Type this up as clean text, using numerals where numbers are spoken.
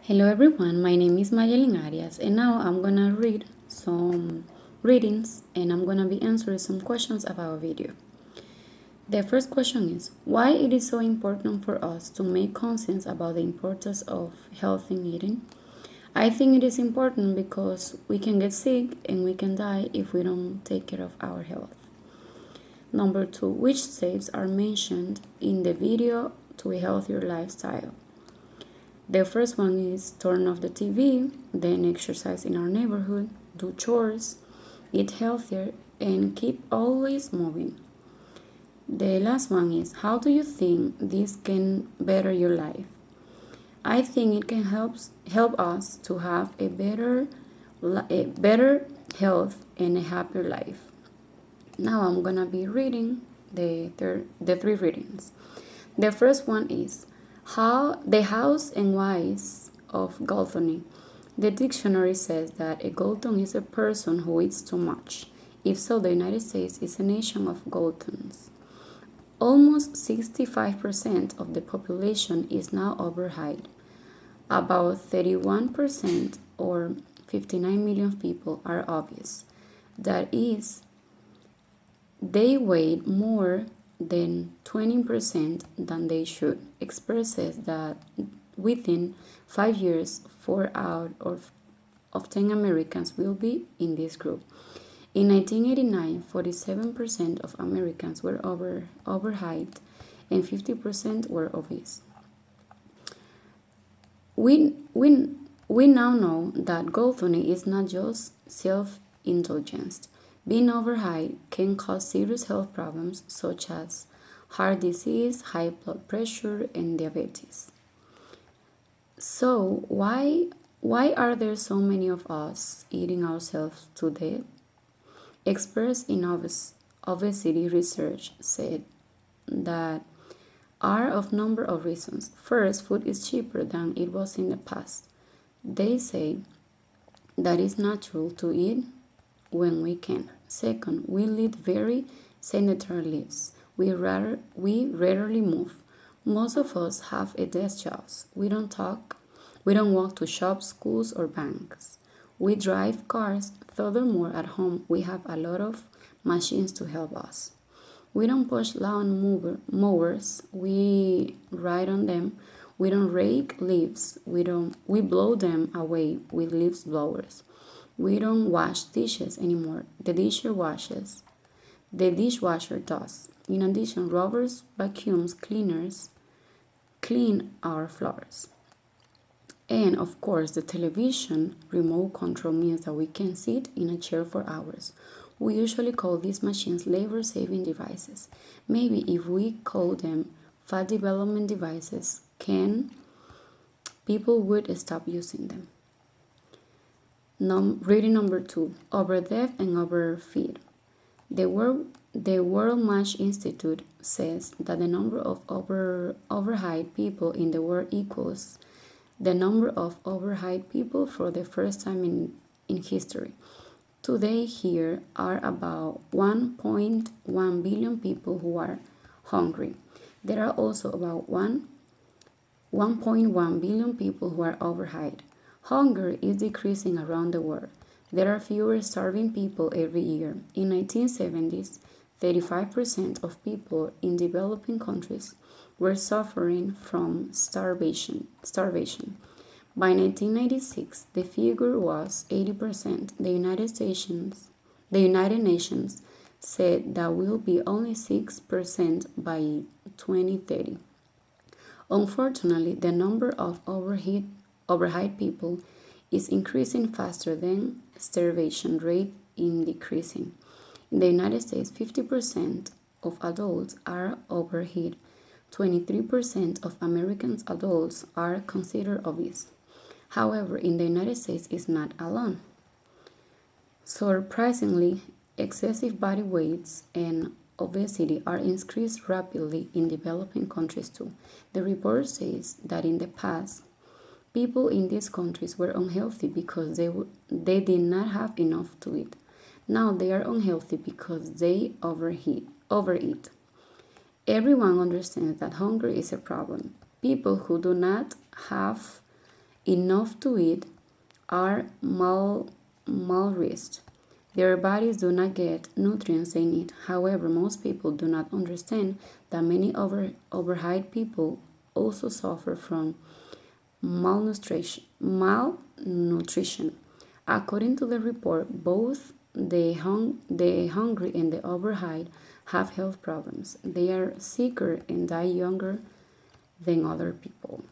Hello everyone, my name is Mayelin Arias and now I'm gonna read some readings and I'm gonna be answering some questions about a video. The first question is why it is so important for us to make conscience about the importance of healthy eating. I think it is important because we can get sick and we can die if we don't take care of our health. Number two, which steps are mentioned in the video to a healthier lifestyle? The first one is turn off the TV, then exercise in our neighborhood, do chores, eat healthier, and keep always moving. The last one is how do you think this can better your life? I think it can help us to have a better health and a happier life. Now I'm gonna be reading the three readings. The first one is how the hows and whys of gluttony. The dictionary says that a glutton is a person who eats too much. If so, the United States is a nation of gluttons. Almost 65% of the population is now overweight. About 31% or 59 million people are obese. That is, they weigh more than 20% than they should. Expresses that within 5 years, 4 out of 10 Americans will be in this group. In 1989, 47% of Americans were overweight and 50% were obese. We, we, we now know that gluttony is not just self-indulgence. Being overweight can cause serious health problems such as heart disease, high blood pressure, and diabetes. So why are there so many of us eating ourselves to death? Experts in obesity research said that are of number of reasons. First, food is cheaper than it was in the past. They say that it's natural to eat when we can. Second, we lead very sedentary lives. We rarely move. Most of us have a desk jobs. We don't walk to shops, schools, or banks. We drive cars. Furthermore, at home, we have a lot of machines to help us. We don't push mowers. We ride on them. We don't rake leaves. We blow them away with leaf blowers. We don't wash dishes anymore. The dishwasher does. In addition, rubbers, vacuums, cleaners clean our floors. And of course, the television remote control means that we can sit in a chair for hours. We usually call these machines labor-saving devices. Maybe if we call them fat development devices, people would stop using them. Reading number 2, Overdeath and Overfeed. The World Match Institute says that the number of overweight people in the world equals the number of overweight people for the first time in history. Today, here are about 1.1 billion people who are hungry. There are also about 1.1 billion people who are overweight. Hunger is decreasing around the world. There are fewer starving people every year. In 1970s, 35% of people in developing countries were suffering from starvation. By 1996, the figure was 80%. The United Nations said that will be only 6% by 2030. Unfortunately, the number of overweight people is increasing faster than starvation rate in decreasing. In the United States, 50% of adults are overweight. 23% of American adults are considered obese. However, in the United States, it's not alone. Surprisingly, excessive body weights and obesity are increased rapidly in developing countries too. The report says that in the past, people in these countries were unhealthy because they did not have enough to eat. Now they are unhealthy because they overeat. Everyone understands that hunger is a problem. People who do not have enough to eat are malnourished. Their bodies do not get nutrients they need. However, most people do not understand that many overweight people also suffer from malnutrition. According to the report, both the hungry and the overweight have health problems. They are sicker and die younger than other people.